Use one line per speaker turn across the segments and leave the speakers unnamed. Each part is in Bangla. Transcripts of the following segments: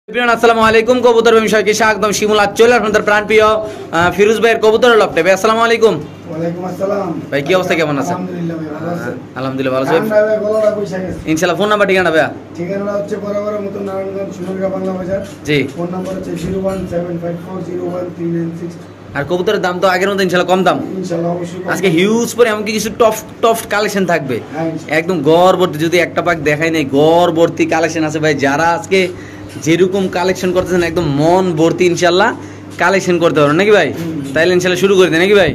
আসসালামু আলাইকুম কবুতর বিষয়কে স্বাগতম শিমুল আজ চলে আপনাদের প্রাণপ্রিয় ফিরোজ ভাইয়ের কবুতর লফটে ভাই আসসালামু আলাইকুম।
ওয়ালাইকুম আসসালাম
ভাই কি অবস্থা কেমন আছেন?
আলহামদুলিল্লাহ ভাই ভালো আছেন?
আলহামদুলিল্লাহ ভালো আছি
ভাই গলাটা কইসা গেছে
ইনশাআল্লাহ। ফোন নাম্বার ঠিকানা ভাই?
ঠিকানাটা হচ্ছে বরাবর মতো নারায়ণগঞ্জ সোনারগাঁ বাংলা বাজার।
জি।
ফোন নাম্বার হচ্ছে 01754013962।
আর কবুতরের দাম তো আগের মতো ইনশাআল্লাহ কম দাম
ইনশাআল্লাহ অবশ্যই
আজকে হিউজ পরে এমনকি কিছু টফ কালেকশন থাকবে একদম গড় ভর্তি। যদি একটা পাক দেখাই নাই গড় ভর্তি কালেকশন আছে ভাই। যারা আজকে যেরকম কালেকশন করতেছেন একদম মন ভর্তি ইনশাআল্লাহ কালেকশন করতে পারবেন নাকি ভাই? তাইলে ইনশাআল্লাহ শুরু করে দেন নাকি ভাই?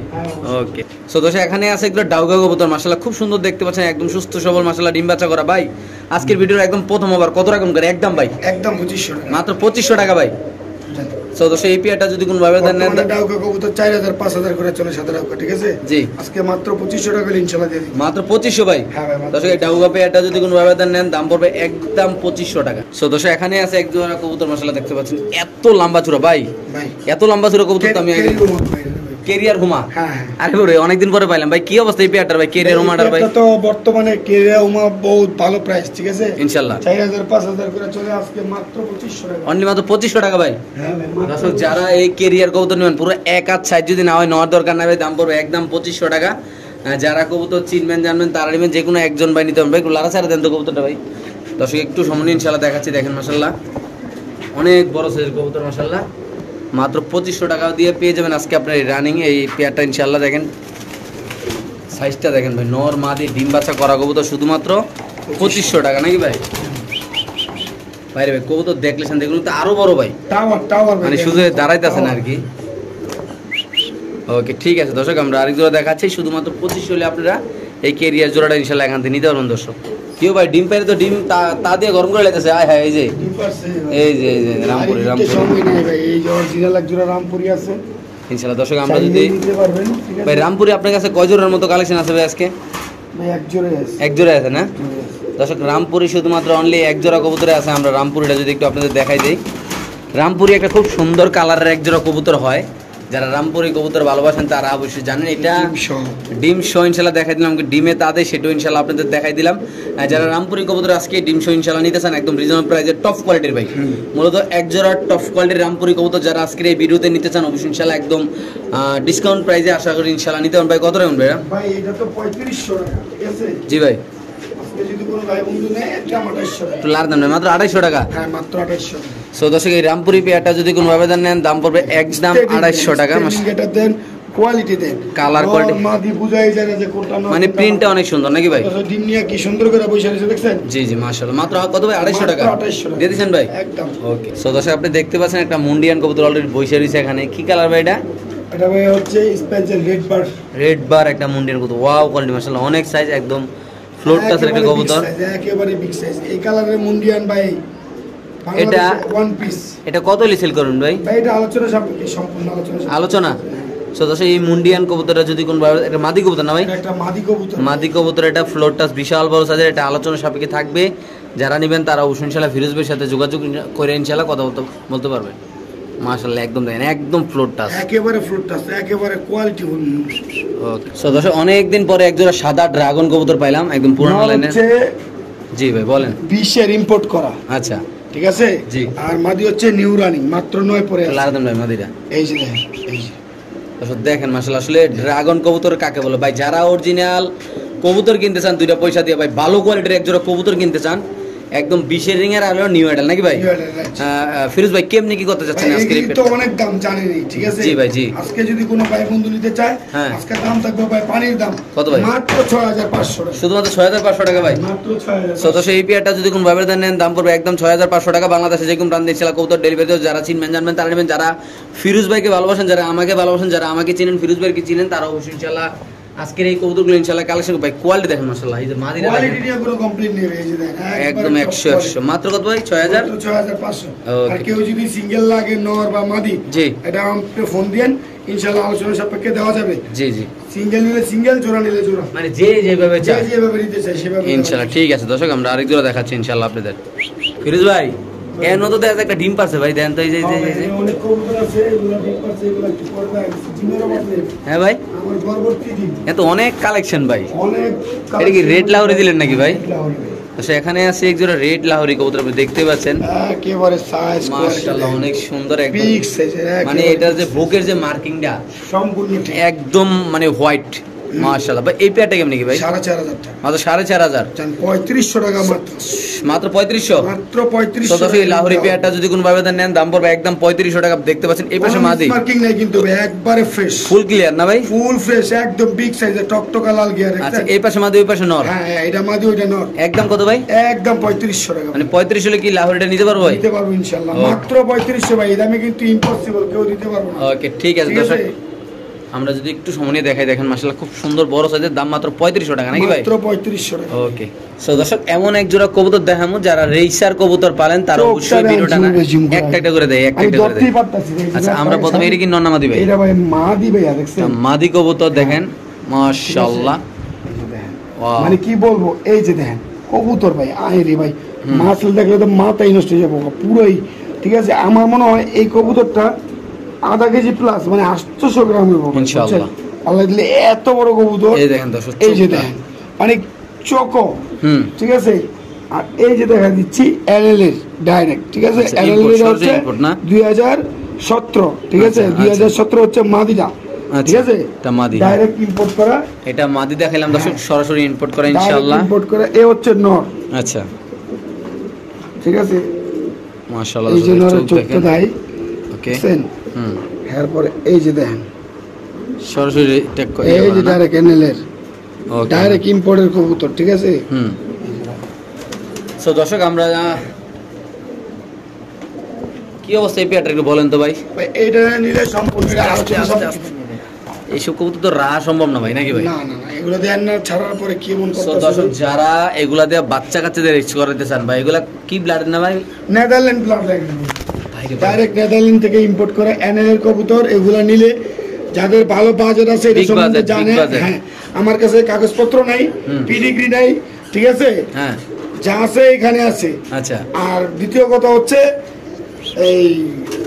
ওকে সো দর্শক এখানে আছে একটা ডাউগা কবুতর মাশাআল্লাহ খুব সুন্দর দেখতে পাচ্ছেন একদম সুস্থ সবল মাশাআল্লাহ ডিম বাচ্চা করা ভাই। আজকের ভিডিওর একদম প্রথম ওভার কত রকম করে একদম ভাই
একদম 2500 টাকা
মাত্র 2500 টাকা ভাই। সো দর্শক এই পিয়াটা যদি কোন ভাবে দেন
ডাউগা কবুতর 4000 5000 করে চলে সাদা ডাউগা ঠিক আছে
জি
আজকে মাত্র 2500 টাকা ইনশাআল্লাহ দিয়ে দিই
মাত্র 2500 ভাই।
হ্যাঁ ভাই
দর্শক এই ডাউগা পিয়াটা যদি কোন ভাবে দেন নেন দাম পড়বে একদম 2500 টাকা। সো দর্শক এখানে আছে এক জোড়া কবুতর মাশাআল্লাহ দেখতে পাচ্ছেন এত লম্বা চূড়া ভাই এত লম্বা চূড়া কবুতর তো আমি আগে কেরিয়ার হুমা আরে বড় অনেকদিন পরে পাইলাম ভাই। কি অবস্থা এই পেয়ারটার ভাই কেরিয়ার হুমাটার ভাই?
তো বর্তমানে কেরিয়ার হুমা বহুত ভালো প্রাইস ঠিক আছে
ইনশাআল্লাহ
4000 5000 করে চলে আজকে মাত্র 2500 টাকা
অনলি মাত্র 2500 টাকা ভাই।
হ্যাঁ ভাই
দর্শক যারা এই কেরিয়ার কবুতর নেবেন পুরো এক হাত সাইজ যদি না হয় নেওয়ার দরকার নাই ভাই দাম পড়বে একদম 2500 টাকা। যারা কবুতর চিনবেন জানবেন তারা নেবেন যে কোনো একজন ভাই নিতে হবে ভাই। লারা ছাড়া দেন তো কবুতরটা ভাই। দর্শক একটু সামনে ইনশাআল্লাহ দেখাচ্ছি দেখেন মাশাআল্লাহ অনেক বড় সাইজের কবুতর মাশাআল্লাহ মাত্র 2500 টাকা দিয়ে পেয়ে যাবেন আজকে আপনার এই রানিং এই পেয়ারটা ইনশাআল্লাহ। দেখেন সাইজটা দেখেন ভাই নর মাদি ডিম বাচ্চা করা কবুতর শুধুমাত্র 2500 টাকা নাকি ভাই? ভাই রে ভাই কবুতর দেখলেছেন দেখুন তো আরো বড় ভাই
টাওয়ার
মানে শুধু দাঁড়াইতেছে না আর কি। ওকে ঠিক আছে দর্শক আমরা আরেক জোড়া দেখাচ্ছি শুধুমাত্র 2500 হলে আপনারা এই কেরিয়ার জোড়াটা ইনশাআল্লাহ এখান থেকে নিতে পারবেন দর্শক। কেউ ভাই ডিম পাইলে তো ডিম তা দিয়ে গরম করে লাইতেছে আয় হায় এই যে রামপুরি
এই যে অরিজিনাল এক জোড়া রামপুরি আছে
ইনশাআল্লাহ। দর্শক আমরা যদি ভাই রামপুরি আপনার কাছে কয় জোড়ার মতো কালেকশন আছে ভাই আজকে?
ভাই এক
জোড়া আছে না দর্শক? রামপুরি শুধুমাত্র অনলি এক জোড়া কবুতরে আছে। আমরা রামপুরিটা যদি একটু আপনাদের দেখাই দেই। রামপুরি একটা খুব সুন্দর কালারের এক জোড়া কবুতর হয়। যারা রামপুরি কবুতর ভালোবাসেন তারা অবশ্যই জানেন এটা ডিম শো ইনশাআল্লাহ দেখাই দিলাম ডিমে তাদের সেটাও ইনশাআল্লাহ আপনাদের দেখাই দিলাম। যারা রামপুরি কবুতর আজকে ডিম শো ইনশাআল্লাহ নিতে চান একদম রিজনেবল প্রাইসে টপ কোয়ালিটির ভাই মূলত এক জোড়া টপ কোয়ালিটির রামপুরি কবুতর যারা আজকের এই ভিডিওতে নিতে চান অবশ্যই ইনশাআল্লাহ একদম ডিসকাউন্ট প্রাইসে আশা করি ইনশাআল্লাহ নিতে পারেন ভাই। কত রাখুন ভাই?
ভাই এটা তো 3500 টাকা ঠিক আছে
জি ভাই
যদি কোনো ভাই বন্ধু নেয় এটা 2800 টাকা
একটু লার দাম মাত্র 2800 টাকা।
হ্যাঁ মাত্র 2800 টাকা।
সো দর্শক এই রামপুরি পেয়ারটা যদি কোনো ভাবে নেন দাম পড়বে একদম 2800 টাকা।
এটা দেন কোয়ালিটি দেন
কালার কোয়ালিটি
মাদি বুঝাই যায় না যে কোনটা
মানে প্রিন্টটা অনেক সুন্দর নাকি ভাই?
ডিম নিয়ে কি সুন্দর করে বসে আছে দেখছেন?
জি জি মাশাআল্লাহ মাত্র কত ভাই? 2800 টাকা
2800 টাকা
দিয়ে দিবেন ভাই
একদম।
ওকে সো দর্শক আপনি দেখতে পাচ্ছেন একটা মুন্ডিয়ান কবুতর অলরেডি বসে রয়েছে এখানে। কি কালার ভাই এটা?
এটা ভাই হচ্ছে স্পেশাল রেড বার একটা মুন্ডিয়ান কবুতর ওয়াও কোয়ালিটি মাশাআল্লাহ অনেক সাইজ একদম ফ্লোট টাচের একটা কবুতর একেবারে বিগ সাইজ এই কালারের মুন্ডিয়ান ভাই
এটা
ওয়ান পিস।
এটা কত সেল করুন ভাই?
ভাই এটা আলোচনা সাপেক্ষে সম্পূর্ণ আলোচনা
সো দর্শক এই মুন্ডিয়ান কবুতরটা যদি কোন একটা মাদি কবুতর না ভাই?
একটা মাদি কবুতর
এটা ফ্লোর টাচ বিশাল বড় সাইজের এটা আলোচনা সাপেক্ষে থাকবে। যারা নেবেন তারা অবশ্যই ইনশাআল্লাহ ফিরোজ ভাইয়ের সাথে যোগাযোগ করে ইনশাআল্লাহ কথা বলতে পারবেন। মাশাআল্লাহ একদম দেখেন একদম ফ্লোর টাচ
একেবারে ফ্লোর টাচ একেবারে কোয়ালিটি ফুল।
ওকে সো দর্শক অনেক দিন পরে একজোড়া সাদা ড্রাগন কবুতর পাইলাম একদম পুরানো লাইনের। জি ভাই বলেন।
20 এর ইম্পোর্ট করা
আচ্ছা
ঠিক আছে
জি।
আর মাদি হচ্ছে নিউ রানিং মাত্র 9 পরে আছে।
লার দাম ভাই মাদিরা
এই যে এই যে
দেখেন মাশাআল্লাহ আসলে ড্রাগন কবুতর কাকে বলে ভাই? যারা অরিজিনাল কবুতর কিনতে চান দুইটা পয়সা দিয়ে ভাই ভালো কোয়ালিটির একজোড়া কবুতর কিনতে চান একদম 20 এর রিং এর আর নিউ এডাল নাকি ভাই? ফিরোজ ভাই কেমনি কি করতে যাচ্ছেন আজকে?
তো অনেক দাম জানেনই ঠিক আছে
জি ভাই জি।
আজকে যদি কোনো ভাই বন্ধু নিতে চায় আজকে দাম থাকবে ভাই পানির দাম
কত ভাই?
মাত্র 6500 টাকা
শুধুমাত্র 6500 টাকা ভাই
মাত্র 6000।
সো তো সেই পেয়ারটা যদি কোন ভাবে নেন দাম পড়বে একদম 6500 টাকা। বাংলাদেশে যে কোন প্রান্তে ইনশাআল্লাহ কবুতর ডেলিভারি দেব। যারা চিনবেন জানবেন তারা নেবেন। যারা ফিরোজ ভাইকে ভালোবাসেন যারা আমাকে ভালোবাসেন যারা আমাকে চিনেন ফিরোজ ভাইকে চিনেন তারা অবশ্যই ইনশাআল্লাহ আজকের এই কবুতরগুলো ইনশাআল্লাহ কালেকশন ভাই কোয়ালিটি দেখেন মাশাআল্লাহ এই যে মাদিরা
কোয়ালিটি নিয়ে কোনো কমপ্লেইন নেই এই যে দেখেন
একদম 100 মাত্র কত ভাই?
6500। আর কেউ যদি সিঙ্গেল লাগে নর বা মাদি
জি
এটা আমাকে ফোন দেন ইনশাআল্লাহ আলোচনা সাপেক্ষে দেওয়া যাবে।
জি জি
সিঙ্গেল নিলে সিঙ্গেল জোড়া নিলে জোড়া
মানে যেভাবে চাই
যেভাবে নিতে চাই সেভাবে
ইনশাআল্লাহ। ঠিক আছে দর্শক আমরা আরেক জোড়া দেখাচ্ছি ইনশাআল্লাহ আপনাদের। ফিরোজ ভাই এর মতো তো একটা ডিম পারছে ভাই দেন তো এই যে
অনেক কবুতর আছে এগুলো ডিম পারছে এগুলো একটু পড়বে ডিমের মধ্যে।
হ্যাঁ ভাই
আমার পরবর্তী ডিম
এত অনেক কালেকশন ভাই।
অনেক
এটা কি রেড লাউরি দিলেন নাকি ভাই? আচ্ছা এখানে আছে এক জোড়া রেড লাহোরি কবুতর, আপনি দেখতে পাচ্ছেন
একেবারে সাইজ
মাশাআল্লাহ অনেক সুন্দর একদম,
বিগ সাইজের,
মানে এটার যে বুকের যে মার্কিংটা
সম্পূর্ণ ঠিক।
একদম মানে হোয়াইট মাশাআল্লাহ। ভাই এই পেয়ারটা কেমন কি ভাই?
4,500 টাকা
মাত্র 4,500,
3500 টাকা মাত্র,
মাত্র 3500,
মাত্র 3500
তো দর্শক এই লাহোরি পেয়ারটা যদি কোনো ভাবে নেন দাম পড়বে একদম 3500 টাকা। দেখতে পাচ্ছেন এই পাশে মাদি
মার্কিং নাই কিন্তু ভাই, একবারে ফ্রেশ,
ফুল ক্লিয়ার না ভাই?
ফুল ফ্রেশ একদম বিগ সাইজের টকটকা লাল গিয়ার।
আচ্ছা এই পাশে মাদি ওই পাশে নর,
হ্যাঁ এটা মাদি ওইটা নর।
একদম কত ভাই?
একদম 3500 টাকা,
মানে 35 হলে কি লাহোরিটা নিতে পারবো ভাই?
দিতে পারবো ইনশাআল্লাহ,
Okay.
মাত্র 3500 ভাই, এই দামে কিন্তু ইম্পসিবল, কেউ দিতে পারবে না।
ওকে ঠিক আছে দর্শক, আমরা যদি একটু সময় নিয়ে দেখাই, দেখেন মাশাআল্লাহ খুব সুন্দর বড় সাইজের, দাম মাত্র 3500 টাকা নাকি ভাই?
মাত্র 3500 টাকা।
ওকে সো দর্শক এমন এক জোড়া কবুতর দেখামু যারা রেইসার কবুতর পালেন তারা অবশ্যই ভিডিওটা না একটা একটা করে দেয়, একটা একটা করে দেয়। আচ্ছা আমরা প্রথমে এটা কি নর না মাদি ভাই?
এটা ভাই মাদি ভাই, দেখছেন
মাদি কবুতর দেখেন মাশাআল্লাহ, ওয়াও
মানে কি বলবো, এই যে দেখেন কবুতর ভাই, আরে ভাই মাছল দেখলে তো মাথাই নষ্ট হয়ে যাবো পুরোই। ঠিক আছে, আমার মনে হয় এই কবুতরটা আধা কেজি প্লাস, মানে 800 গ্রাম হবে
ইনশাআল্লাহ।
আল্লাহ দিলে এত বড় কবুতর,
এই দেখেন দর্শক
এই যে দেখেন মানে চকো, ঠিক আছে। আর এই যে দেখা দিচ্ছি এলএল এর ডাইরেক্ট, ঠিক আছে,
আচ্ছা,
এলএল এর
import,
হচ্ছে
import না?
2017, ঠিক আছে,
আচ্ছা,
2017 হচ্ছে মাদিটা, ঠিক আছে,
এটা মাদি,
ডাইরেক্ট ইম্পোর্ট করা,
এটা মাদি দেখাইলাম দর্শক, সরাসরি ইম্পোর্ট করা ইনশাআল্লাহ,
ইম্পোর্ট করা। এ হচ্ছে নর,
আচ্ছা
ঠিক আছে,
মাশাআল্লাহ
এই যে নরের
চোখ
চোখটা
দেখেন,
দেয়,
ওকে হুম,
এরপরে এই যে দেখেন,
সরাসরি ট্যাগ করে
এই যে ডাইরেক্ট এনএল এর
ওকে
ডাইরেক্ট ইম্পোর্টের কবুতর, ঠিক আছে।
হুম। সো দর্শক আমরা কি অবস্থা এই পেয়ারটা একটু বলেন তো ভাই?
ভাই এইটা নিলে সম্পূর্ণ আলোচনা সব
এইসব কবুতর তো রাহা সম্ভব না ভাই নাকি ভাই?
না না না, এগুলো দেন না, ছাড়ার পরে কি মন
সো
করতে
দর্শক যারা এগুলা দিয়ে বাচ্চা কাচ্চাদের রিচ করাতে চান ভাই, এগুলা কি ব্লাডের না ভাই?
নেদারল্যান্ড ব্লাড লাইন,
ভাই রে ভাই।
ডাইরেক্ট নেদারল্যান্ড থেকে ইম্পোর্ট করে এনএল এর কবুতর। এগুলা নিলে যাদের ভালো বাজেট আছে, এটা
Big
সম্বন্ধে
budget,
জানে,
big budget।
হ্যাঁ আমার কাছে কাগজপত্র নাই, পিডিগ্রি নাই, ঠিক আছে,
হ্যাঁ
যা আছে এখানে আছে।
আচ্ছা,
আর দ্বিতীয় কথা হচ্ছে এই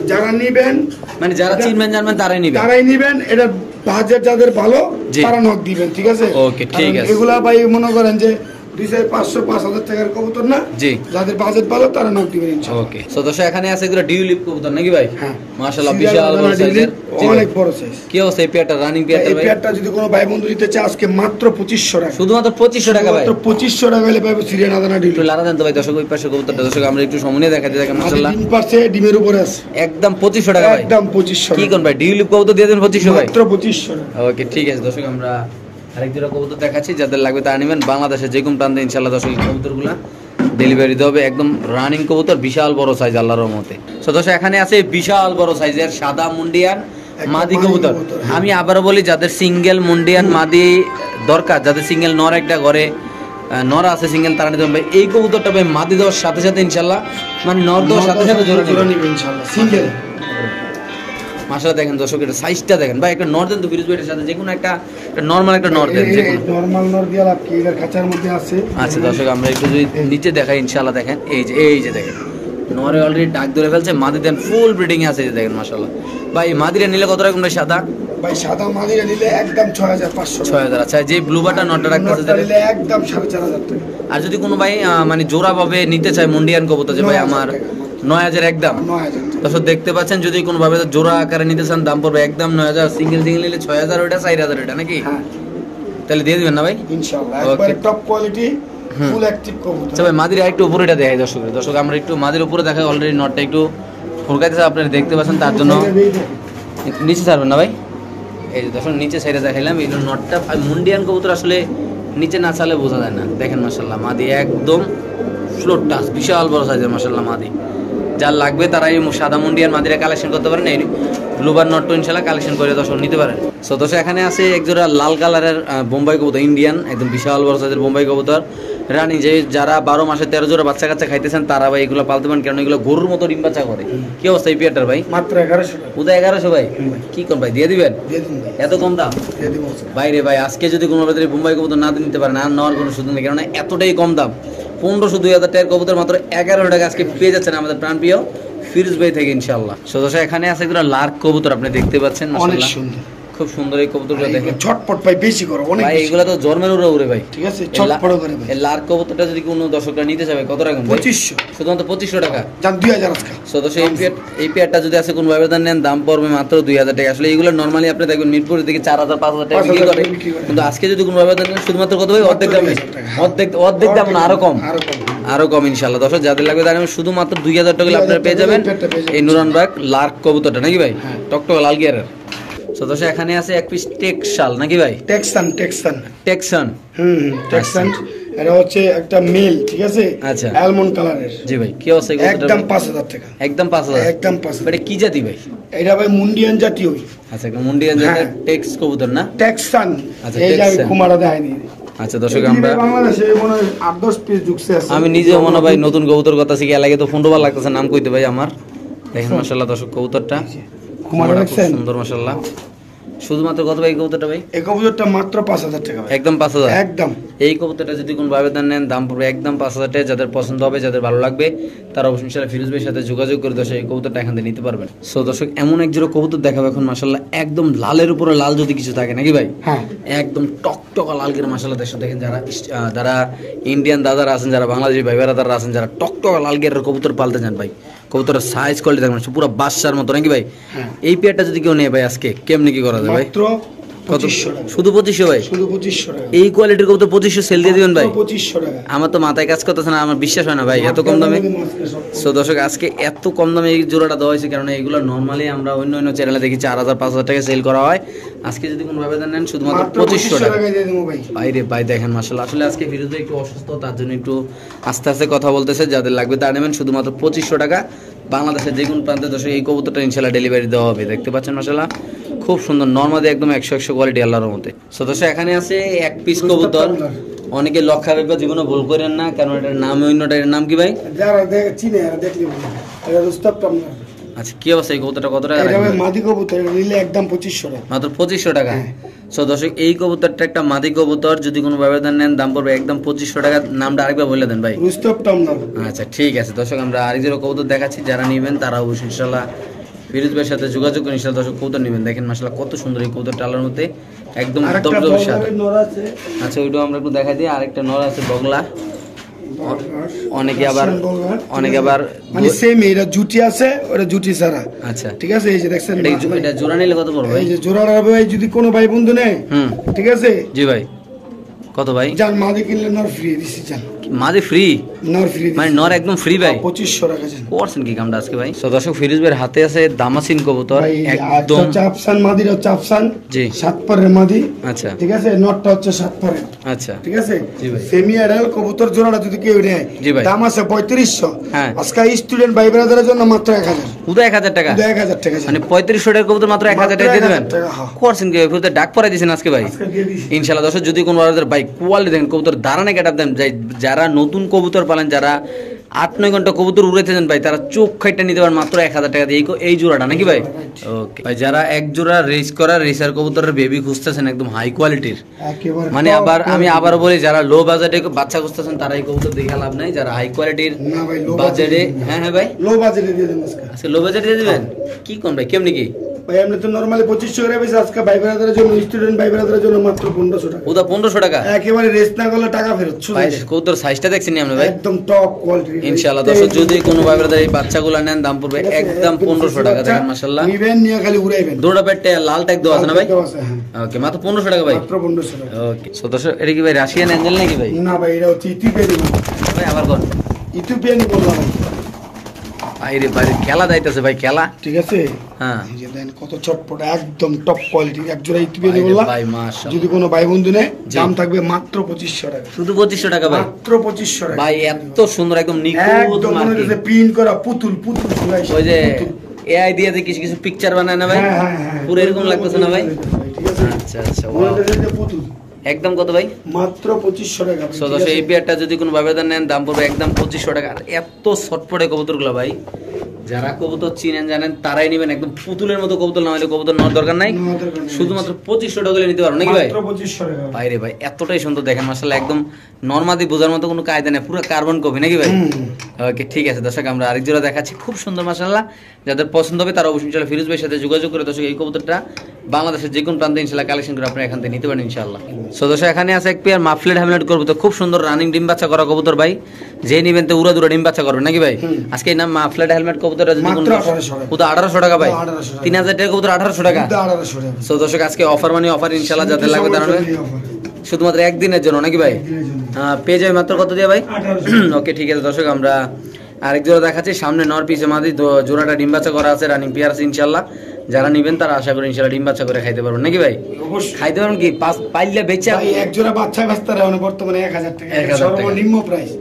যারা নিবেন,
মানে যারা চিনবেন জানবেন তারাই নিবে।
তারাই নিবেন, এটা বাজেট যাদের ভালো
জি।
তারা নক দিবেন, ঠিক আছে।
ওকে, ঠিক
কারণ
আছে।
এগুলা ভাই মনে করেন যে 2,500-5,000 টাকার কবুতর না,
জি।
যাদের বাজেট ভালো তারা নক দিবেন ইনশাআল্লাহ।
ওকে সো দর্শক এখানে আছে এগুলো ডিউলিপ কবুতর নাকি ভাই?
হ্যাঁ
মাশাআল্লাহ বিশাল বড় সাইজের,
অনেক বড় সাইজ।
কি অবস্থা এই পেয়ারটা রানিং পেয়ারটা
এই
ভাই?
পেয়ারটা যদি কোনো ভাই বন্ধু নিতে চায় আজকে মাত্র 2500 টাকা,
শুধুমাত্র 2500 টাকা ভাই?
মাত্র 2500 টাকা হলে পাবে সিরিয়ান আদানা
একটু
ডিল।
লারা দেন তো ভাই দর্শক, ওই পাশে কবুতরটা দর্শক আমরা একটু সামনে দেখাতে দেখেন মাশাআল্লাহ
ডিম পারছে, ডিমের উপরে আছে,
একদম 2500 টাকা ভাই,
একদম 2500
কি কোন ভাই ডিউলিপ কবুতর দিয়ে দেন 2500 ভাই?
মাত্র 2500 টাকা।
ওকে ঠিক আছে দর্শক, আমরা আরেক দুটো কবুতর দেখাচ্ছি, যাদের লাগবে তারা নেবেন। বাংলাদেশের যে কোনো প্রান্তে ইনশাআল্লাহ দর্শক এই কবুতরগুলো ডেলিভারি দিতে হবে, একদম রানিং কবুতর, বিশাল বড় সাইজ আল্লাহর রহমতে। সো দর্শক এখানে আছে বিশাল বড় সাইজের সাদা মুন্ডিয়ান মাদি কবুতর। আমি আবারও বলি, যাদের সিঙ্গেল মুন্ডিয়ান মাদি দরকার, যাদের সিঙ্গেল নর একটা ঘরে নর আছে সিঙ্গেল, তারা নিতে হবে এই কবুতরটা ভাই। মাদি দেওয়ার সাথে সাথে ইনশাআল্লাহ, মানে নর দেওয়ার সাথে সাথে জোড়া
নিবে ইনশাআল্লাহ সিঙ্গেল।
মাশাআল্লাহ দেখেন দর্শক, এটা সাইজটা দেখেন ভাই, একটা নর দেন তো ফিরোজ ভাইয়ের সাথে, যে কোনো একটা নরমাল একটা নর দেন, যে কোনো।
নরমাল নর দিয়া লাভ কি, এর খাঁচার মধ্যে আছে।
আচ্ছা দর্শক আমরা একটু যদি নিচে দেখাই ইনশাআল্লাহ, দেখেন এই যে দেখেন নরে অলরেডি ডাক ধরে ফেলছে, মাদি দেন ফুল ব্রিডিং আছে, এই যে দেখেন মাশাআল্লাহ। ভাই মাদিরা নিলে কত টাকা সাদা?
ভাই সাদা মাদিরা নিলে একদম 6500 টাকা।
6000। আচ্ছা যে ব্লু বাটা নটটা রাখতেছে
নরটা নিলে একদম 4500 টাকা।
আর যদি কোনো ভাই মানে জোড়া ভাবে নিতে চায় মুন্ডিয়ান কবুতর, যে ভাই আমার 9000 একদম,
9000
দর্শক দেখতে পাচ্ছেন, যদি কোনো ভাবে জোড়া আকারে নিতে চান দাম পড়বে একদম 9000, সিঙ্গেল নিলে 6000, ওটা 4000 ওটা নাকি?
হ্যাঁ
তাহলে দিয়ে দিবেন না ভাই?
ইনশাআল্লাহ, একবারে টপ কোয়ালিটি ফুল অ্যাক্টিভ কবুতর।
আচ্ছা ভাই মাদিরা একটু উপরেটা দেখাই দর্শক আমরা একটু মাদির উপরে দেখাই, অলরেডি নটটা একটু ফুরকাইতেছে, আপনারা দেখতে পাচ্ছেন, তার জন্য নিচে ছাড়বেন না ভাই। এই যে দর্শক নিচে সাইডে দেখাইলাম, এই নটটা মুন্ডিয়ান কবুতর আসলে নিচে না চালে বোঝা যায় না। দেখেন মাশাআল্লাহ মাদি একদম ফ্লোর টাচ, বিশাল বড় সাইজের মাশাআল্লাহ মাদি। যার লাগবে তারা এই সাদা মুন্ডিয়ান মাদিরা কালেকশন করতে পারেন, এই ব্লুবার নট ইনশাআল্লাহ কালেকশন করে দর্শক নিতে পারেন। সো দর্শক এখানে আছে একজোড়া লাল কালারের বোম্বাই কবুতর, ইন্ডিয়ান একদম বিশাল বড় সাইজের বোম্বাই কবুতর রানিং, যে যারা 12 মাসে 13 জোড়া বাচ্চা কাচ্চা খাইতেছেন তারা ভাই এগুলো পালতে পারেন, কারণ এগুলো গরুর মতো ডিম বাচ্চা করে। কি অবস্থা এই পেয়ারটার ভাই?
মাত্র 1100 টাকা।
উদয় 1100 ভাই, কি কোন ভাই দিয়ে দিবেন?
দিয়ে দিন ভাই,
এত কম দাম?
দিয়ে দিব।
বাইরে ভাই আজকে যদি কোনো ভেতরে বোম্বাই কবুতর না নিতে পারেন আর নেওয়ার কোনো সুযোগ নেই, কারণ এতটাই কম দাম। 1500-2000 টাকার কবুতর মাত্র 1100 টাকা আজকে পেয়ে যাচ্ছেন আমাদের প্রাণপ্রিয় ফিরোজ ভাই থেকে ইনশাআল্লাহ। সো দর্শক এখানে আছে একটা লার্ক কবুতর, আপনি দেখতে পাচ্ছেন
অনেক
মাশাআল্লাহ
সুন্দর,
খুব সুন্দর এই কবুতরগুলো দেখেন
ছটপট ভাই বেশি করো অনেক
ভাই,
বেশি।
এগুলা তো জন্মের উড়ে ভাই।
ঠিক আছে ছটপট করে ভাই।
এই লার কবুতরটা যদি কোনো দর্শকরা নিতে চাবে কত রাখবেন ভাই?
2500
শুধুমাত্র 2500 টাকা।
জান 2000 আজকে।
সদস্য এই পেয়ারটা যদি আছে কোনো ব্যবধান নেন দাম পড়বে মাত্র 2000 টাকা। আসলে এইগুলো নরমালি আপনি দেখবেন মিরপুরের দিকে 4000 5000 টাকা বিক্রি করে, কিন্তু আজকে যদি কোনো ব্যবধান নেন শুধুমাত্র কত ভাই? অর্ধেক দামে, অর্ধেক দাম না, আরো কম ইনশাআল্লাহ। দর্শক যাদের লাগবে তারা শুধুমাত্র 2000 টাকা আপনারা পেয়ে যাবেন এই নুরানবাগ লার্ক কবুতরটা নাকি ভাই? টকটক লাল গিয়ারের। সদস্য এখানে আছে এক পিস টেক্সাল নাকি ভাই?
টেক্সান
টেক্সান
টেক্সান এটা হচ্ছে একটা মেল, ঠিক আছে?
আচ্ছা,
অ্যালমন্ড কালারের।
জি ভাই, কি আছে কবুতরটা?
একদম 5000 টাকা।
একদম 5000?
একদম 5000।
এটা কি জাতি ভাই?
এটা ভাই মুন্ডিয়ান জাতীয়।
আচ্ছা, একটা মুন্ডিয়ান জাতের টেক্স কবুতর না?
টেক্সান।
আচ্ছা,
এই যে আমি
টেক্সান।
কুমারা দেখাইনি।
আচ্ছা দর্শক, আমরা
বাংলাদেশে মনে হয় 8-10 পিস ঢুকছে আছে।
আমি নিজেও মনে ভাই নতুন কবুতর কথা শিখে লাগে তো ফোন বার লাগতেছে নাম কইতে ভাই আমার। দেখেন মাশাআল্লাহ দর্শক কবুতরটা
কুমারা দেখছেন?
সুন্দর মাশাআল্লাহ। শুধুমাত্র কত ভাই কবুতরটা ভাই?
এই কবুতরটা মাত্র 5000 টাকা ভাই।
একদম 5000?
একদম।
এই কবুতরটা যদি কোন ভাবে দাম নেন দাম পড়বে একদম 5000 টাকা। যাদের পছন্দ হবে, যাদের ভালো লাগবে তারা অবশ্যই ইনশাআল্লাহ ফিরোজ ভাইয়ের সাথে যোগাযোগ করে দর্শক এই কবুতরটা এখান থেকে নিতে পারবেন। সো দর্শক, এমন এক জোড়া কবুতর দেখাবো এখন মাশাআল্লাহ, একদম লালের উপরে লাল যদি কিছু থাকে নাকি ভাই?
হ্যাঁ,
একদম টকটকা লাল গের মাশাআল্লাহ। দেখেন যারা ইন্ডিয়ান দাদারা আছেন, যারা বাংলাদেশি ভাই বেরাদাররা আছেন, যারা টকটকা লাল গের কবুতর পালতে চান ভাই, কবুতরের সাইজ কোয়ালিটি দেখবেন পুরো বাদশার মতো নাকি ভাই? এই পেয়ারটা যদি কেউ নেয় ভাই আজকে কেমনি কি করা যায় ভাই?
মাত্র 2500 টাকা।
শুধু 2500 ভাই?
শুধু 2500 টাকা।
এই কোয়ালিটির কবুতর 2500 সেল দিয়ে দিবেন ভাই?
2500 টাকা।
আমার তো মাথায় কাজ করতেছে না, আমার বিশ্বাস হয় না ভাই এত কম দামে। সো দর্শক, আজকে এত কম দামে এই জোড়াটা দেওয়া হয়েছে কারণ এগুলো নরমালি আমরা অন্য চ্যানেলে দেখি 4000 5000 টাকা সেল করা হয়। আজকে যদি কোনো ভাবে নেন শুধুমাত্র 2500 টাকা
দিয়ে দেবো ভাই।
বাইরে ভাই দেখেন মাশাআল্লাহ। আসলে আজকে ফিরোজ ভাই একটু অসুস্থ, তার জন্য একটু আস্তে আস্তে কথা বলতেছে। যাদের লাগবে তারা নেবেন শুধুমাত্র 2500 টাকা। বাংলাদেশের যে কোনো প্রান্তে দর্শক এই কবুতরটা ইনশাআল্লাহ ডেলিভারি দেওয়া হবে। দেখতে পাচ্ছেন মাশাআল্লাহ খুব সুন্দর নরমালি একদম 100 কোয়ালিটি আল্লাহর মধ্যে। সো দর্শক, এখানে আছে এক পিস কবুতর। অনেকে লক্ষা ভেবে জীবনে ভুল করেন না, কারণ এটার নাম অন্যটা। এর নাম কি ভাই?
যারা চিনে আর দেখলি এটা রুস্তাব টামলার।
আচ্ছা, কি অবস্থা এই কবুতরটা কত টাকা?
এটা ভাই মাদি কবুতর, নিলে একদম 2500 টাকা।
মাত্র 2500 টাকা? সো দর্শক, এই কবুতরটা একটা মাদি কবুতর, যদি কোনো ব্যবধান নেন দাম পড়বে একদম 2500 টাকা। নামটা আরেকবার বলে দেন ভাই।
রুস্তাব টামলার।
আচ্ছা ঠিক আছে দর্শক, আমরা আরেকজন কবুতর দেখাচ্ছি। যারা নেবেন তারা অবশ্যই ইনশাআল্লাহ ফিরোজ ভাইয়ের সাথে যোগাযোগ করে ইনশাআল্লাহ দর্শক কবুতর নেবেন। দেখেন মাশাআল্লাহ কত সুন্দর এই কবুতরটা আলোর মধ্যে একদম দবদবে সাদা। আচ্ছা, ওইটাও আমরা একটু দেখাই দিই। আরেকটা নর আছে বগলা। অনেকে আবার
মানে সেম এটা জুটি আছে, ওটা জুটি ছাড়া।
আচ্ছা
ঠিক আছে, এই যে দেখছেন
এটা জোড়া নিলে কত পড়বে?
এই যে জোড়াটা ভাই যদি কোনো ভাই বন্ধু নেয়, ঠিক আছে?
জি ভাই, কত ভাই?
জান মাদি কিনলে নর ফ্রি দিছি। জান
মাদি ফ্রি?
নর ফ্রি
মানে নর একদম ফ্রি ভাই?
2500 টাকা। জান
করছেন কি কামটা আজকে ভাই? তো দর্শক, ফিরোজ ভাইয়ের হাতে আছে দামাসিন কবুতর একদম
চাপসান মাদির, চাপসান
জি
7 পরের মাদি।
আচ্ছা
ঠিক আছে, নটটা হচ্ছে 7 পরের।
আচ্ছা
ঠিক আছে,
জি ভাই।
সেমি অ্যাডাল কবুতর জোড়াটা যদি কেউ নেয়,
জি ভাই,
দাম আছে 3500।
হ্যাঁ,
আজকে স্টুডেন্ট ভাই ব্রাদারের জন্য মাত্র 1000।
উদা 1000 টাকা?
1000 টাকা।
মানে 3500 টাকার কবুতর মাত্র 1000 টাকা দিয়ে দিবেন? করছেন কি ভাই? ডাক পরাই দিয়েছেন আজকে ভাই ইনশাআল্লাহ। দর্শক, যদি কোনো ভাই কোয়ালিটি দেখেন কবুতর দাঁড়ানে গেটআপ দেন, যারা নতুন কবুতর পালেন, যারা 8-9 ঘন্টা কবুতর উড়াইতেছেন ভাই, তারা চোখ খাইটা নিতে পারেন মাত্র 1000 টাকা দিয়ে এই জোড়াটা নাকি ভাই? ওকে ভাই, যারা এক জোড়া রেস করা রেসার কবুতরের বেবি খুঁজতেছেন একদম হাই কোয়ালিটির, মানে আমি আবার বলি, যারা লো বাজেটে বাচ্চা খুঁজতেছেন তারা এই কবুতর দেখে লাভ নাই। যারা হাই কোয়ালিটির বাজেটে, হ্যাঁ ভাই
লো বাজেটে দিয়ে দেন
আজকে। লো বাজেটে দিয়ে দিবেন? কি কোন ভাই, কেমনি কি
ভাই? আমরা তো নরমালি 2500 করে বেশি, আজকে ভাই ব্রাদারের জন্য, স্টুডেন্ট ভাই ব্রাদারের জন্য মাত্র 1500 টাকা।
ওটা 1500 টাকা?
একেবারে রেস্ট না করলে টাকা ফেরত।
ভাই কবুতর সাইজটা দেখছেন নি আমরা ভাই?
একদম টপ কোয়ালিটি
ইনশাআল্লাহ। দর্শক, যদি কোনো ভাই ব্রাদার এই বাচ্চাগুলো নেন দাম পড়বে একদম 1500 টাকা। দেখেন মাশাআল্লাহ,
নিবেন নিয়ে খালি উড়াইবেন।
দুটো পেটে লাল ট্যাগ দেওয়া আছে না ভাই? ওকে, মাত্র 1500 টাকা ভাই?
মাত্র 1500 টাকা।
ওকে। সো দর্শক, এটা কি ভাই রাশিয়ান অ্যাঞ্জেল নাকি ভাই?
না ভাই, এটা হচ্ছে ইথিওপিয়ান।
ভাই আবার কোন
ইথিওপিয়ান বললাম
বাইরে বাইরে খেলা যাইতেছে ভাই, খেলা।
ঠিক আছে,
হ্যাঁ,
এই যে দেন কত চটপট, একদম টপ কোয়ালিটি এক জোড়া ইথিওপিয়ান বললাম
ভাই মাশাআল্লাহ।
যদি কোনো ভাই বন্ধু নেয় দাম থাকবে মাত্র 2500 টাকা।
শুধু 2500 টাকা ভাই?
মাত্র 2500 টাকা
ভাই, এত সুন্দর একদম নিখুঁত
একদম মনে
মার্কিং।
হচ্ছে প্রিন্ট করা পুতুল পুতুল।
ওই যে এআই দিয়ে যে কিছু কিছু পিকচার বানায় না ভাই, পুরো এরকম লাগতেছে না ভাই?
ঠিক আছে,
আচ্ছা আচ্ছা,
মনে হচ্ছে পুতুল।
একদম কত ভাই?
মাত্র 2500 টাকা।
সো দর্শক, এই পেয়ারটা যদি কোনো ব্যবধান নেন দাম পড়বে একদম 2500 টাকা। আর এত ছটপটে কবুতরগুলো ভাই, যারা কবুতর চিনেন জানেন তারাই নেবেন। একদম পুতুলের মতো কবুতর, না হলে কবুতর নেওয়ার দরকার নাই। শুধুমাত্র 2500 টাকা নিতে পারো নাকি ভাই?
মাত্র 2500 টাকা।
ভাই রে ভাই, এতটাই সুন্দর দেখেন মাশাআল্লাহ, একদম নরমাদি বোঝার মতো কোনো কায়দা নেই, পুরো কার্বন কপি নাকি ভাই? ওকে ঠিক আছে দর্শক, আমরা আরেক জোড়া দেখাচ্ছি, খুব সুন্দর মাশাআল্লাহ। যাদের পছন্দ হবে তারা অবশ্যই ইনশাআল্লাহ ফিরোজ ভাইয়ের সাথে যোগাযোগ করে দর্শক এই কবুতরটা বাংলাদেশের যে কোনো প্রান্তে ইনশাআল্লাহ কালেকশন করে আপনারা এখান থেকে নিতে পারেন ইনশাআল্লাহ। সো দর্শক এখানে আছে এক পেয়ার মাফলেট হ্যামলেট কবুতর, খুব সুন্দর রানিং ডিম বাচ্চা করা কবুতর ভাই, যে নিবেন তো উড়া দুরা ডিম বাচ্চা করবেন নাকি ভাই? আজকে এই নাম মাফলেট হেলমেট কবুতরটা যদি
মাত্র 1800 টাকা।
পুরো 1800 টাকা ভাই,
1800 টাকা।
3000 টাকা কবুতর 1800 টাকা।
1800 টাকা।
সো দর্শক আজকে অফার মানে অফার ইনশাআল্লাহ, যাদের লাগবে তারা নেবে শুধুমাত্র একদিনের জন্য নাকি ভাই? পেয়ে যাবে মাত্র কত দিয়ে ভাই?
1800।
ওকে ঠিক আছে দর্শক, আমরা আরেক জোড়া দেখাচ্ছি, সামনে নর পিছে মাদি জোড়াটা ডিম বাচ্চা করা আছে, রানিং পেয়ার আছে ইনশাআল্লাহ। যারা নিবেন তারা আশা করি ইনশাআল্লাহ ডিম বাচ্চা করে খাইতে পারবেন নাকি ভাই?
অবশ্যই
খাইতে পারবেন কি পাইলে বেচা
ভাই এক জোড়া বাচ্চা বাস্তারে বর্তমানে 1000 টাকা
1000 টাকা।
সর্বনিম্ন প্রাইস।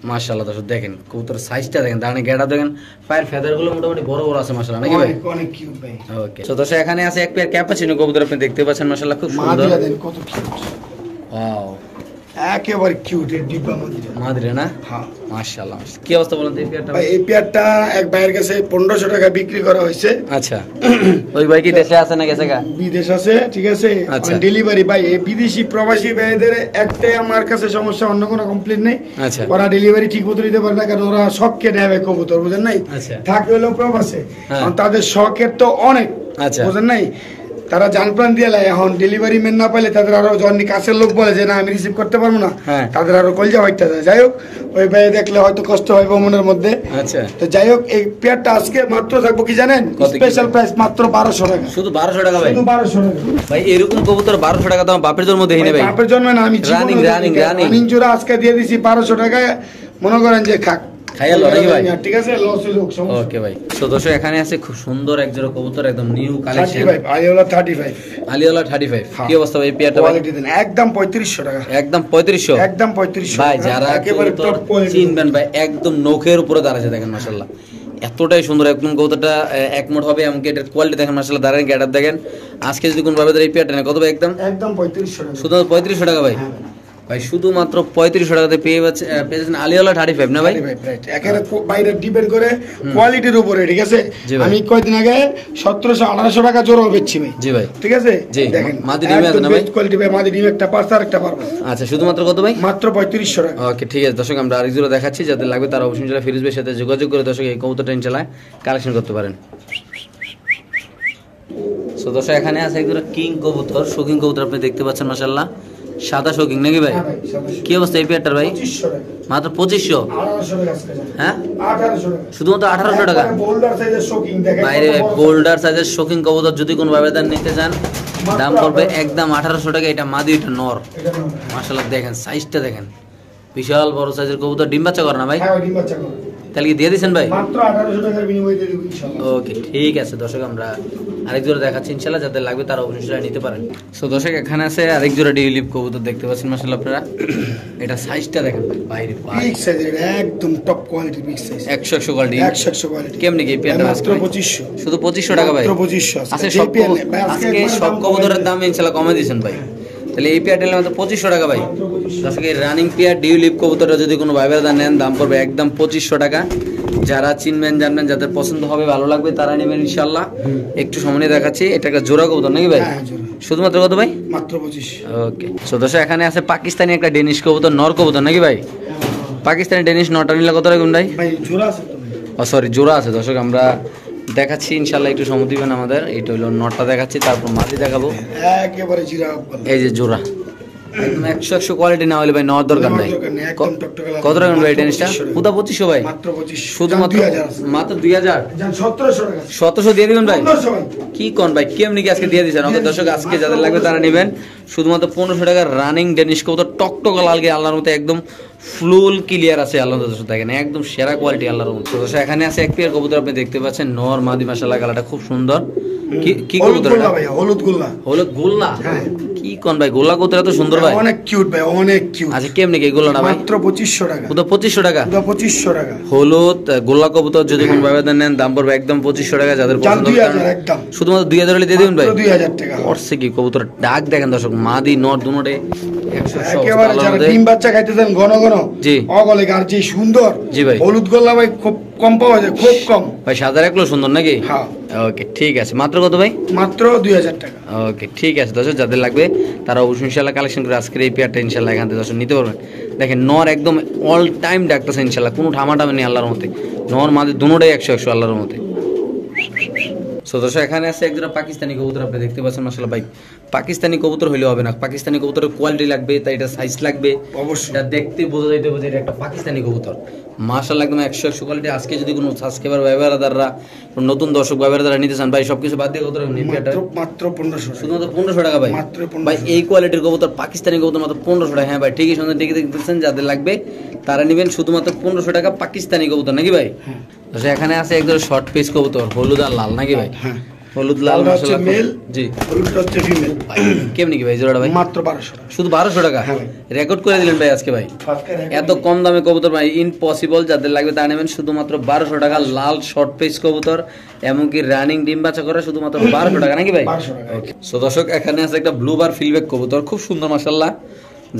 মাশাআল্লাহ দর্শক দেখেন কবুতর সাইজটা দেখেন, দাঁড়ানে গেটা দেখেন, পায়ের ফেদার গুলো মোটামুটি বড় বড় আছে মাশাআল্লাহ নাকি ভাই?
অনেক অনেক কিউট ভাই।
ওকে সো দর্শক এখানে আছে এক পেয়ার ক্যাপাচিনো কবুতর, আপনি দেখতে পাচ্ছেন মাশাআল্লাহ খুব সুন্দর।
মাদিরা দেন কত কিউট,
ওয়াও
একেবারে কিউট এর ডিব্বা মাদিরা।
মাদরে না?
হ্যাঁ
মাশাআল্লাহ। কি অবস্থা বলেন তো এই পেয়ারটা
ভাই?
ভাই
এই পেয়ারটা এক ভাইয়ের কাছে 1500 টাকা বিক্রি করা হয়েছে।
আচ্ছা, ওই ভাই কি দেশে আছে না গেছে গা?
বিদেশ আছে, ঠিক আছে।
আচ্ছা।
ডেলিভারি ভাই এই বিদেশি প্রবাসী ভাইদের একটাই আমার কাছে সমস্যা, অন্য কোনো কমপ্লেইন নেই।
আচ্ছা
ওরা ডেলিভারি ঠিক মতো দিতে পারে না, কারণ ওরা শখকে নেবে কবুতর, বুঝেন নাই?
আচ্ছা।
থাকে হলো প্রবাসে,
হ্যাঁ।
কারণ তাদের শখের তো অনেক,
আচ্ছা।
বুঝেন নাই? তারা জানপ্রাণ দিয়ে লাই, এখন ডেলিভারি ম্যান না পাইলে তাদের আরো জননি কাছের লোক বলে যে না আমি রিসিভ করতে পারবো না,
হ্যাঁ।
তাদের আরো কলজা হইতে যায়। যাই হোক, ওই ভাই দেখলে হয়তো কষ্ট হয় মনের মধ্যে।
আচ্ছা
তো যাই হোক, এই পেয়ারটা আজকে মাত্র থাকবো কি জানেন?
কত কি?
স্পেশাল প্রাইস মাত্র 1200 টাকা।
শুধু 1200 টাকা ভাই?
শুধু 1200 টাকা
ভাই এরকম কবুতর 1200 টাকা দাম বাপের জন্ম দেখিনি ভাই।
বাপের জন্মে না, আমি
রানিং
রানিং জোড়া আজকে দিয়ে দিছি 1200 টাকায়, মনে করেন যে খাক
খাইয়া লো নাকি ভাই?
ঠিক আছে, লস হইলো সমস্যা।
ওকে ভাই সো দর্শক এখানে আছে খুব সুন্দর এক জোড়া কবুতর, একদম নিউ কালেকশন
35 আইওলা 35
আলিওলা 35।
হ্যাঁ।
কি অবস্থা ভাই এই পেয়ারটা ভাই?
কোয়ালিটি দেন একদম 3500 টাকা।
একদম 3500
একদম 3500
ভাই। যারা
একেবারে
কবুতর
টপ কোয়ালিটি
চিনবেন ভাই, একদম নখের উপরে দাঁড়াচ্ছে দেখেন মাশাআল্লাহ, এতটাই সুন্দর একদম কবুতরটা একমোট হবে, এমনকি এটার কোয়ালিটি দেখেন মাশাআল্লাহ, দাঁড়ান গেটআপ দেখেন। আজকে যদি কোন ভাবে এই পেয়ারটা নেয় কত ভাই? একদম
একদম 3500 টাকা।
শুধু 3500 টাকা ভাই? ভাই শুধুমাত্র 3500 টাকাতে পেয়েছেন আলিওলা 35 না ভাই?
একেবারে বাইরে ডিপেন্ড করে কোয়ালিটির উপরে, ঠিক আছে।
জি ভাই।
আমি কয়েকদিন আগে 1700-1800 টাকা জোড়া বেচছি ভাই,
জি ভাই।
ঠিক আছে।
জি।
দেখেন
মাদি ডিমে আছে না ভাই?
কোয়ালিটি ভাই, মাদি ডিম একটা পাঁচ আর একটা পারবো
আচ্ছা শুধুমাত্র কত ভাই?
মাত্র 3500 টাকা।
ওকে ঠিক আছে দর্শক, আমরা আরেক জোড়া দেখাচ্ছি, যাদের লাগবে তারা অবশ্যই ইনশাআল্লাহ ফিরোজ ভাইয়ের সাথে যোগাযোগ করে দর্শক এই কবুতরটা ইনশাআল্লাহ কালেকশন করতে পারেন। সো দর্শক এখানে আছে এক জোড়া কিং কবুতর, শৌখিন কবুতর, আপনি দেখতে পাচ্ছেন মাশাআল্লাহ, সাদা শৌখিন নাকি ভাই?
হ্যাঁ ভাই, 700
কি অবস্থা এই পেয়ারটার ভাই?
2500 টাকা।
মাত্র 2500?
1800 টাকা আজকে যাবে।
হ্যাঁ
1800 টাকা।
শুধুমাত্র 1800 টাকা?
বোল্ডার সাইজের শোকিং দেখেন।
বাইরে বোল্ডার সাইজের শৌখিন কবুতর যদি কোনো ভাবে তার নিতে চান দাম পড়বে একদম 1800 টাকা। এটা মাদি, এটা নর।
এটা নাও।
মাশাআল্লাহ দেখেন সাইজটা দেখেন, বিশাল বড় সাইজের কবুতর, ডিম বাচ্চা করে না ভাই?
হ্যাঁ, ডিম বাচ্চা করে।
তাহলে কি দিয়ে দিচ্ছেন ভাই?
মাত্র 1800 টাকার বিনিময়ে দিয়ে দেব ইনশাআল্লাহ।
ওকে ঠিক আছে দর্শক, আমরা আরেক জোড়া দেখাচ্ছি ইনশাআল্লাহ, যাদের লাগবে তারা অবশ্যই নিতে পারেন। সো দর্শক এখানে আছে আরেক জোড়া ডিউলিপ কবুতর, দেখতে পাচ্ছেন মাশাআল্লাহ আপনারা, এটা সাইজটা দেখেন ভাই, বাইরে
বিগ সাইজের একদম টপ কোয়ালিটির বিগ সাইজ।
100 কোয়ালিটি।
100 কোয়ালিটি।
কেমনি কি পেয়ারটা
মাত্র 2500।
শুধু 2500 টাকা ভাই?
মাত্র 2500
আজকে
যে
সব
পেয়ার নেই, ভাই,
আজকে
একবারে
সব
দাম
কবুতরের
কমাই
দাম ইনশাআল্লাহ কমে দিয়েছেন ভাই। তাহলে এই পেয়ারটা নিলে মাত্র 2500 টাকা ভাই।
মাত্র 2500।
দর্শক এই রানিং পেয়ার ডিউলিপ কবুতরটা যদি কোনো ভাইবের দাম নেন দাম পড়বে একদম 2500 টাকা। যারা চিনবেন জানবেন, যাদের পছন্দ হবে ভালো লাগবে তারা নেবেন ইনশাআল্লাহ। একটু সামনে দেখাচ্ছি, এটা একটা জোড়া কবুতর নাকি ভাই?
হ্যাঁ, জোড়া।
শুধুমাত্র কত ভাই?
মাত্র 2500।
ওকে সো দর্শক এখানে আছে পাকিস্তানি একটা ডেনিশ কবুতর, নর কবুতর নাকি ভাই? পাকিস্তানি ডেনিশ নটা নিলে কত রাখবেন ভাই?
ভাই জোড়া আছে তো ভাই।
ও সরি জোড়া আছে দর্শক, আমরা দেখাচ্ছি ইনশাআল্লাহ, একটু সময় দিবেন আমাদের। এটা হলো নটটা দেখাচ্ছি, তারপর মাটি দেখাবো।
একেবারে জিরা বলে।
এই যে জোড়া একদম 100 কোয়ালিটি না হলে ভাই নেওয়ার দরকার নাই।
একদম টকটকে লাগবে।
কত টাকা ভাই টেনিসটা?
2500
পুতা 2500 ভাই?
মাত্র 2500।
শুধুমাত্র
2000 আছে।
মাত্র 2000?
জান 1700 টাকা।
1700 দিয়ে দিবেন ভাই?
1500 ভাই।
কি কোন ভাই, কেমনি কি আজকে দিয়ে দিচ্ছেন? ওকে দর্শক আজকে যাদের লাগবে তারা নেবেন শুধুমাত্র 1500 টাকার রানিং ডেনিশ কবুতর, টকটক লাল গিয়ে আল্লাহর মতো একদম ফুল ক্লিয়ার আছে আল্লাহর দর্শক দেখেন, একদম সেরা কোয়ালিটি আল্লাহর মতো। দর্শক এখানে আছে এক পেয়ার কবুতর, আপনি দেখতে পাচ্ছেন নর মাদি, মাশাআল্লাহ কালারটা খুব সুন্দর। কি
হলুদ
কবুতর
গোল্লা
এটা?
ভাই, হলুদ গোল্লা।
হলুদ গোল্লা?
হ্যাঁ।
কি কোন ভাই, গোল্লা কবুতর এত সুন্দর ভাই?
অনেক কিউট ভাই, অনেক কিউট।
আচ্ছা কেমনি কি গোল্লাটা ভাই?
মাত্র 2500 টাকা।
পুরো 2500 টাকা?
পুরো 2500 টাকা।
হলুদ গোল্লা কবুতর যদি কোন ভাবে নেন দাম পড়বে একদম 2500 টাকা। যাদের
জান
পছন্দ
2000 একদম।
শুধুমাত্র 2000 হলে দিয়ে দিবেন ভাই?
মাত্র 2000 টাকা।
করছে কি কবুতর ডাক দেখেন দর্শক, মাদি নর দুটোতে 100
একেবারে যারা ডিম বাচ্চা খাইতেছেন ঘন ঘন,
জি।
অগলে আর যে সুন্দর।
জি ভাই।
হলুদ গোল্লা ভাই খুব কম পাওয়া যায়, খুব কম।
ভাই সাদার একলো সুন্দর নাকি?
হ্যাঁ।
ওকে ঠিক আছে, মাত্র কত ভাই?
মাত্র 2000 টাকা।
ওকে ঠিক আছে দর্শক, যাদের লাগবে তারা অবশ্যই ইনশাআল্লাহ কালেকশন করে আজকের এই পেয়ারটা ইনশাআল্লাহ এখান থেকে দর্শক নিতে পারবেন। দেখেন নর একদম অল টাইম ডাকতেছে ইনশাআল্লাহ, কোনো ঠামাটামি নেই আল্লাহর মতে। নর মাদি দুটোটাই 100 আল্লাহর মতে। সো দর্শক এখানে আছে একজোড়া পাকিস্তানি কবুতর, আপনি দেখতে পাচ্ছেন মাশাআল্লাহ ভাই। পাকিস্তানি কবুতর হইলে হবে না, পাকিস্তানি কবুতরের কোয়ালিটি লাগবে, তাই এটা সাইজ লাগবে
অবশ্যই।
এটা দেখতে বোঝা যাইতে হবে যে এটা একটা পাকিস্তানি কবুতর। মাশাআল্লাহ একদম 100 কোয়ালিটি। আজকে যদি কোনো সাবস্ক্রাইবার ব্যবহারদাররা, নতুন দর্শক ব্যবহারদাররা নিতে চান ভাই, সবকিছু বাদ দিয়ে কবুতর নিবে এটা
মাত্র 1500
শুধুমাত্র 1500 টাকা ভাই।
মাত্র 1500
ভাই এই কোয়ালিটির কবুতর পাকিস্তানি কবুতর মাত্র 1500 টাকা। হ্যাঁ ভাই ঠিকই শুনছেন, ঠিকই দেখতেছেন, যাদের লাগবে তারা নেবেন শুধুমাত্র 1500 টাকা পাকিস্তানি কবুতর, নাকি ভাই?
হ্যাঁ।
আচ্ছা এখানে আছে একদম শর্ট পিস কবুতর, হলুদ আর লাল, নাকি ভাই?
হ্যাঁ।
হলুদ লাল
লালটা হচ্ছে
মাশাআল্লাহ
মেল,
জি।
হলুদটা হচ্ছে ফিমেল।
কেমনি কি ভাই জোড়াটা ভাই?
মাত্র 1200 টাকা।
শুধু 1200 টাকা?
হ্যাঁ ভাই।
রেকর্ড করে দিলেন ভাই আজকে ভাই। এত কম দামে কবুতর ভাই ইম্পসিবল, যাদের লাগবে তারা নেবেন শুধুমাত্র 1200 টাকা। লাল শর্ট পিস কবুতর, এমনকি রানিং ডিম বাচ্চা করে শুধুমাত্র 1200 টাকা, নাকি ভাই?
1200 টাকা।
ওকে সো দর্শক এখানে আছে একটা ব্লু বার ফিলব্যাক কবুতর, খুব সুন্দর মাশাআল্লাহ।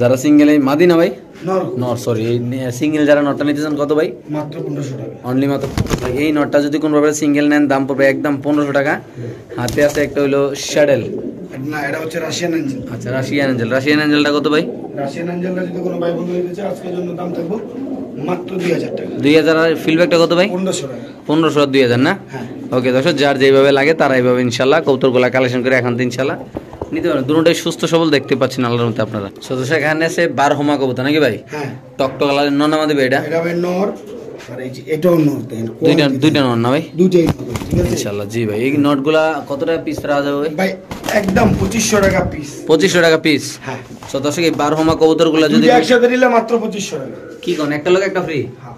যারা সিঙ্গেল, এই মাদিনা ভাই,
নর
নট সরি, সিঙ্গেল যারা নটটা নিতে চান কত ভাই?
মাত্র 1500 টাকা।
অনলি মাত্র 1500 টাকা। এই নটটা যদি কোনোভাবে সিঙ্গেল নেন দাম পড়বে একদম 1500 টাকা। হাতে আছে একটা হলো শ্যাডেল,
না এটা হচ্ছে রাশিয়ান এঞ্জেল।
আচ্ছা রাশিয়ান এঞ্জেল। রাশিয়ান এঞ্জেলটা কত ভাই?
রাশিয়ান এঞ্জেলটা যদি কোনো ভাই বন্ধু নিতে চায় আজকের জন্য দাম থাকবে মাত্র 2000 টাকা।
2000। আর ফিলব্যাকটা কত ভাই?
1500 টাকা।
1500 আর 2000 না?
হ্যাঁ।
ওকে দর্শক যার যেভাবে লাগে তারা এইভাবে ইনশাল্লাহ কৌতুকগুলা কালেকশন করে এখন তো ইনশাল্লাহ নিতে পারেন। দুটোটাই সুস্থ সবল দেখতে পাচ্ছেন আল্লাহর মধ্যে আপনারা। সো দর্শক এখানে আছে বারহমা কবুতর, নাকি ভাই?
হ্যাঁ।
টকটক কালারের নর নামা দেবে এটা?
এটা হবে নর, আর এই যে এটাও নর। দেন
দুইটা নর না ভাই?
দুইটাই নর, ঠিক আছে
ইনশাল্লাহ জি ভাই। এই নটগুলা কত টাকা পিস রাখা যাবে ভাই?
ভাই? একদম 2500 টাকা পিস।
2500 টাকা পিস?
হ্যাঁ।
সো দর্শক এই বারহমা কবুতরগুলা যদি
যদি একসাথে নিলে মাত্র 2500 টাকা।
কি কোন একটা লোক একটা ফ্রি?
হ্যাঁ।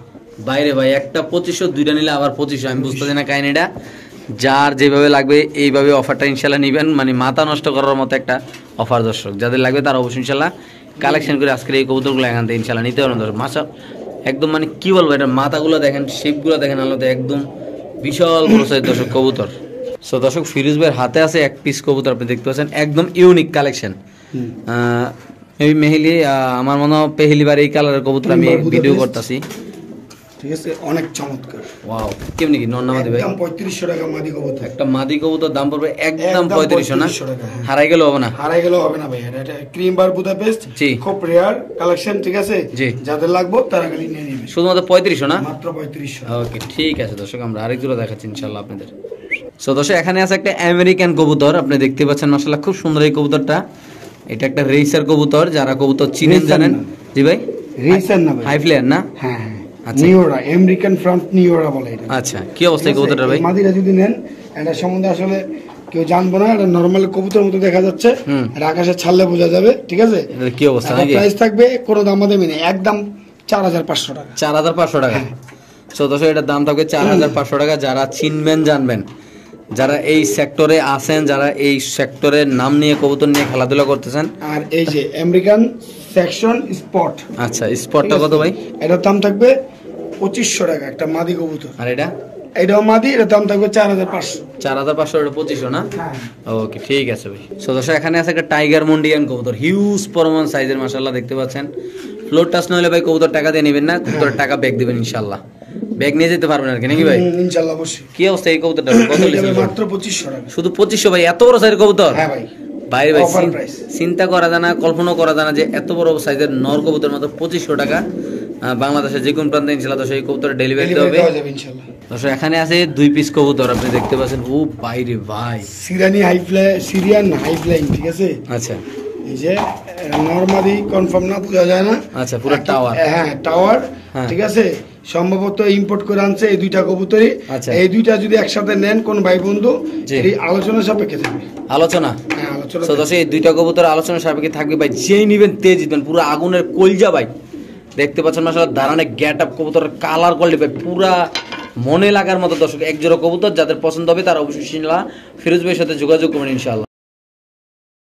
বাইরে ভাই একটা 2500, দুইটা নিলে আবার 2500। আমি বুঝতেছি না কাহিনীটা। যার যেভাবে লাগবে এইভাবে অফারটা ইনশাল্লাহ নিবেন, মানে মাথা নষ্ট করার মতো একটা অফার দর্শক। যাদের লাগবে তারা অবশ্যই ইনশাল্লাহ কালেকশন করে আজকের এই কবুতরগুলো এখান থেকে ইনশাল্লাহ নিতে পারেন দর্শক। মাসা একদম মানে কি বলবো, এটা মাথাগুলো দেখেন, শেপগুলো দেখেন, আলাদা একদম বিশাল বড় সাইজ দর্শক কবুতর। সো দর্শক ফিরোজ ভাইয়ের হাতে আছে এক পিস কবুতর, আপনি দেখতে পাচ্ছেন একদম ইউনিক কালেকশন। এই মেহেলি আমার মনে হয় পেহেলিবার এই কালারের কবুতর আমি ভিডিও করতেছি,
ঠিক আছে অনেক চমৎকার।
ওয়াও কেমনি কি নর নামা দিবে?
একদম 3500 টাকা মাদি কবুতর।
একটা মাদি কবুতর দাম পড়বে একদম 3500 না?
3500 টাকা, হ্যাঁ।
হারাই গেল হবে না?
হারাই গেলেও হবে না ভাই। এটা ক্রিম বার বুদাপেস্ট,
জি।
খুব রেয়ার কালেকশন, ঠিক আছে
জি।
যাদের লাগবে তারা খালি নিয়ে নেবে।
শুধুমাত্র 3500 না?
মাত্র 3500।
ওকে ঠিক আছে দর্শক, আমরা আরেক জোড়া দেখাচ্ছি ইনশাআল্লাহ আপনাদের। সো দর্শক এখানে আছে একটা আমেরিকান কবুতর, আপনি দেখতে পাচ্ছেন মাশাআল্লাহ খুব সুন্দর এই কবুতরটা। এটা একটা রেসার কবুতর, যারা কবুতর চিনেন
Racer
জানেন।
না।
জি ভাই?
রেসার না ভাই,
হাই ফ্লেয়ার না?
হ্যাঁ হ্যাঁ
আচ্ছা।
নিওরা, আমেরিকান ফ্রান্স নিওরা বলে এটা।
আচ্ছা কি অবস্থা এই কবুতরটা ভাই?
মাদিরা যদি নেন এটা সম্বন্ধে আসলে কেউ জানবো না, এটা নরমাল কবুতর মতো দেখা যাচ্ছে, এটা আকাশে ছাড়লে বোঝা যাবে, ঠিক আছে?
এটার কি অবস্থা নাকি?
প্রাইস থাকবে কোনো দামাদামি নেই, একদম 4500 টাকা।
4500 টাকা? সো দর্শক এটার দাম থাকবে 4500 টাকা। যারা চিনবেন জানবেন, যারা এই সেক্টরে আছেন, যারা এই সেক্টরের নাম নিয়ে কবুতর নিয়ে খেলাধুলা করতেছেন।
আর এই যে আমেরিকান সেকশন স্পট,
আচ্ছা স্পটটা কত ভাই?
এটার দাম থাকবে 2500 টাকা, একটা মাদি কবুতর।
আর এটা?
এটাও মাদি, এটার দাম থাকবে 4500।
4500, এটা 2500 না?
হ্যাঁ।
ওকে ঠিক আছে ভাই। সো দর্শক এখানে আছে একটা টাইগার মুন্ডিয়ান কবুতর, হিউজ পরিমাণ সাইজের মাশাআল্লাহ দেখতে পাচ্ছেন। ফ্লোর টাচ না হলে ভাই কবুতর টাকা দিয়ে নেবেন না, কবুতর টাকা ব্যাগ দিবেন ইনশাআল্লাহ, ব্যাগ নিয়ে যেতে পারবেন আর কি, নাকি ভাই?
ইনশাআল্লাহ অবশ্যই।
কি অবস্থা এই কবুতরটা কত
এটা
লিখছেন?
মাত্র 2500 টাকা।
শুধু 2500 ভাই? এত বড় সাইজের কবুতর?
হ্যাঁ ভাই।
বাইরে ভাই
Offer price।
চিন্তা করা যায় না, কল্পনা করা যায় না যে এত বড় সাইজের নর কবুতর মাত্র 2500 টাকা। বাংলাদেশের যে কোন প্রান্তে ইনশাআল্লাহ তো সেই কবুতর ডেলিভারি
ডেলিভারি
হবে
দেওয়া যাবে ইনশাআল্লাহ।
দর্শক এখানে আছে 2 পিস কবুতর, আপনি দেখতে পাচ্ছেন। ও বাইরে ভাই,
সিরিয়ান হাই ফ্লাইং, ঠিক আছে?
আচ্ছা
এই যে নরমালি কনফার্ম না বোঝা যায় না।
আচ্ছা পুরো টাওয়ার?
হ্যাঁ টাওয়ার,
হ্যাঁ।
ঠিক আছে। সম্ভবত ইম্পোর্ট করে আনছে এই দুইটা কবুতরই।
আচ্ছা।
এই দুইটা যদি একসাথে নেন কোন ভাই বন্ধু,
জি।
এই আলোচনা সাপেক্ষে থাকবে।
আলোচনা?
হ্যাঁ আলোচনা।
তো দর্শক এই দুইটা কবুতর আলোচনা সাপেক্ষে থাকবে ভাই, যেই নিবেন তেজ জিতবেন, পুরো আগুনের কলজা ভাই। দেখতে পাচ্ছেন মাশাআল্লাহ দাঁড়ানে গেট আপ, কবুতরের কালার কোয়ালিটি ভাই পুরা মনে লাগার মতো। দর্শক এক জোড়া কবুতর যাদের পছন্দ হবে তারা অবশ্যই ফিরোজ ভাইয়ের সাথে যোগাযোগ করবেন ইনশাআল্লাহ।